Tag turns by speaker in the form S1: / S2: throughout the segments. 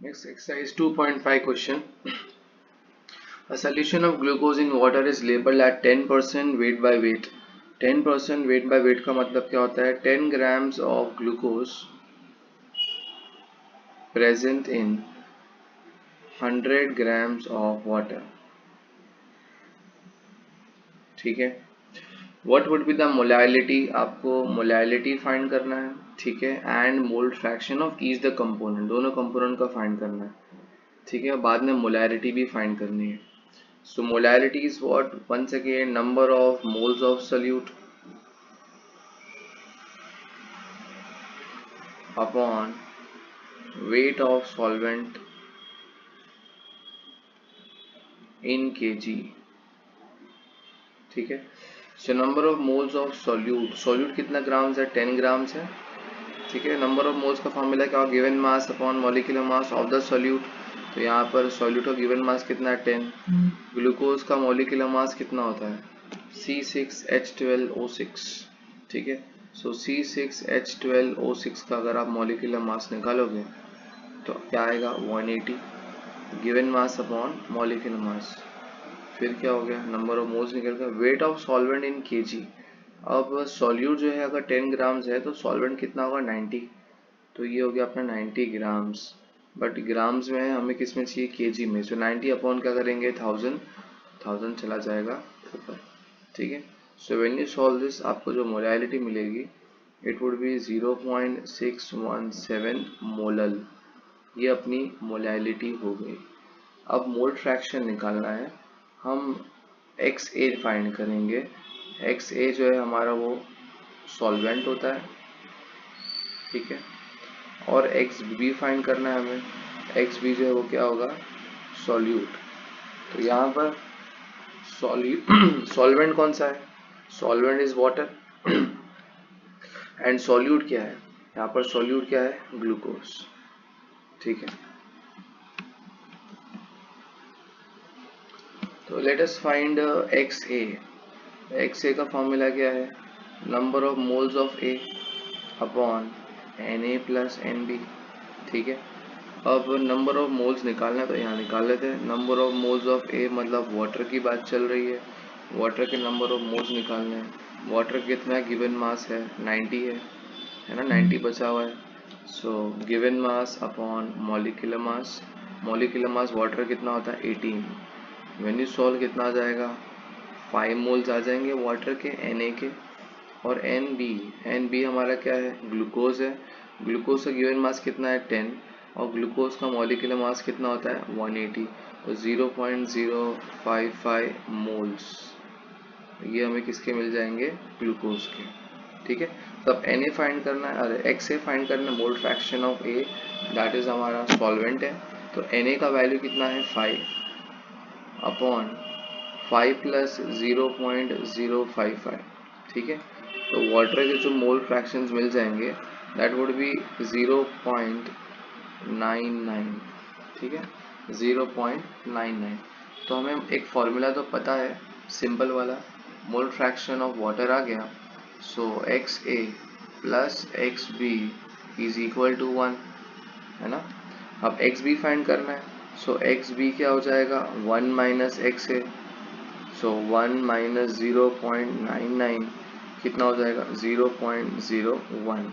S1: Next exercise 2.5 question. A solution of glucose in water is labeled at 10% weight by weight. 10% weight by weight का मतलब क्या होता है? 10 grams of glucose present in 100 grams of water. ठीक है. What would be the molality? आपको molality find करना है, ठीक है, and mole fraction of each the component. दोनों component का find करना है, ठीक है. बाद में molarity भी find करनी है. So molarity is what? Once again, number of moles of solute upon weight of solvent in kg. ठीक है. So number of moles of solute. Solute कितना ग्राम्स है? 10 ग्राम्स है. ठीक है. नंबर ऑफ मोल्स का फॉर्मूला क्या? Given mass upon molecular mass of the solute. तो यहाँ पर सोल्यूट का गिवन मास कितना है? 10. ग्लूकोज का मॉलिक्यूलर मास कितना होता है? C6H12O6. ठीक है. सो C6H12O6 का अगर आप मॉलिक्यूलर मास निकालोगे तो क्या आएगा? 180 given mass upon molecular mass. फिर क्या हो गया? नंबर ऑफ मोल्स निकल गया. Weight of solvent in KG. अब सॉल्यूट जो है अगर 10 ग्राम्स है तो सॉल्वेंट कितना होगा? 90. तो ये हो गया अपना 90 ग्राम्स. बट ग्राम्स में हमें किस में चाहिए? केजी में. सो 90 अपॉन क्या करेंगे? 1000 चला जाएगा ऊपर. ठीक है. So when you solve this आपको जो मोलैलिटी मिलेगी इट वुड बी 0.617 मोलल. ये अपनी मोलैलिटी हो गई. अब मोल फ्रैक्शन निकालना है. हम XA फाइंड करेंगे. XA जो है हमारा वो सॉल्वेंट होता है, ठीक है, और XB फाइंड करना है हमें. XB जो है वो क्या होगा? सॉल्यूट. तो यहाँ पर सॉल्वेंट कौन सा है? Solvent is water and solute क्या है? यहाँ पर सॉल्यूट क्या है? ग्लूकोज. ठीक है. तो let us find XA. XA का फॉर्मूला क्या है? Number of moles of A upon Na plus NB. ठीक है. अब नंबर ऑफ मोल्स निकालना है तो यहाँ निकाल लेते हैं. Number of moles of A मतलब वाटर की बात चल रही है. वाटर के नंबर ऑफ मोल्स निकालने हैं. वाटर कितना गिवन मास है? 90 है ना. 90 बचा हुआ है. So given mass upon molecular mass. Molecular mass water कितना होता है? 18. व्हेन यू सॉल्व कितना आ जाएगा? 5 मोल्स आ जाएंगे वाटर के, Na के. और NB हमारा क्या है? ग्लूकोज है. ग्लूकोज का गिवन मास कितना है? 10. और ग्लूकोज का मॉलिक्यूलर मास कितना होता है? 180. तो 0.055 मोल्स ये हमें किसके मिल जाएंगे? ग्लूकोज के. ठीक है. तो अब Na फाइंड करना है, अरे XA फाइंड करना है. मोल fraction of A that is हमारा सॉल्वेंट है. तो Na का वैल्यू कितना है? 5 अपॉन 5 प्लस 0.055. ठीक है. तो वाटर के जो मोल फ्रैक्शंस मिल जाएंगे दैट वुड बी 0.99. ठीक है. 0.99. तो हमें एक फॉर्मूला तो पता है सिंपल वाला. मोल फ्रैक्शन ऑफ वाटर आ गया. So XA plus XB is equal to 1, है ना. अब XB फाइंड करना है. सो XB क्या हो जाएगा? 1 माइनस XA. सो 1 माइनस 0.99 कितना हो जाएगा? 0.01.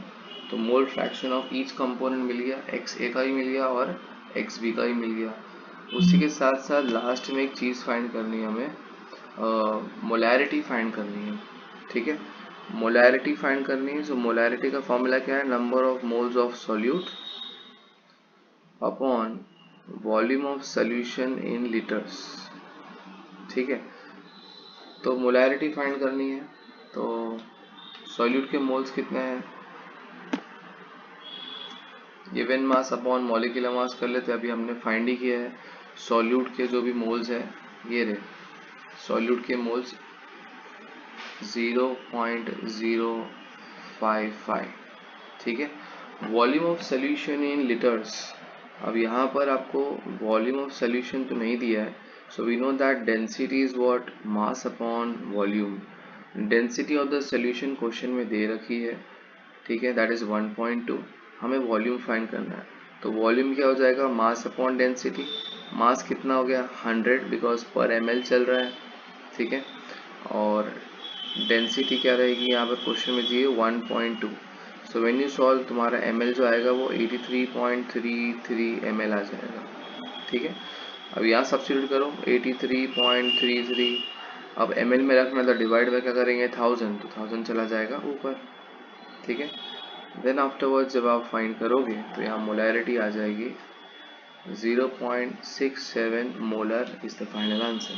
S1: तो mole fraction of each component मिल गया. XA का भी मिल गया और XB का भी मिल गया. उसी के साथ साथ लास्ट में एक चीज़ फाइंड करनी है हमें, मोलैरिटी फाइंड करनी है. ठीक है. मोलैरिटी फाइंड करनी है. सो मोलैरिटी का फॉर्मूला क्या है? Number of moles of solute upon volume of solution in litres. ठीक है. तो मोलैरिटी फाइंड करनी है. तो सॉल्यूट के मोल्स कितने हैं? Given mass upon molecular mass कर लेते हैं. अभी हमने फाइंड ही किया है. सॉल्यूट के जो भी मोल्स है ये रहे. सॉल्यूट के मोल्स 0.055. ठीक है. Volume of solution in litres. अब यहाँ पर आपको वॉल्यूम ऑफ सॉल्यूशन तो नहीं दिया है. So we know that density is what? Mass upon volume. Density of the solution question में दे रखी है. ठीक है. That is 1.2. हमें वॉल्यूम फाइंड करना है. तो वॉल्यूम क्या हो जाएगा, मास अपॉन डेंसिटी। मास कितना हो गया 100 बिकॉज पर ml चल रहा है, ठीक है। और डेंसिटी क्या रहेगी यहाँ पर क्वेश्चन में दिए 1.2। सो व्हेन यू सॉल्व तुम्हारा ml जो आएगा वो 83.33 ml आ जाएगा, ठीक है। अब यहाँ सब्स्टिट्यूट करो 83.33, अब ml में रखना तो डिवाइड बाय क्या करेंगे 1000, तो 1000 चला जाएगा ऊपर, ठीक है। देन आफ्टरवर्ड्स जब आप फाइंड करोगे तो यहाँ मोलैरिटी आ जाएगी 0.67 molar is the final answer.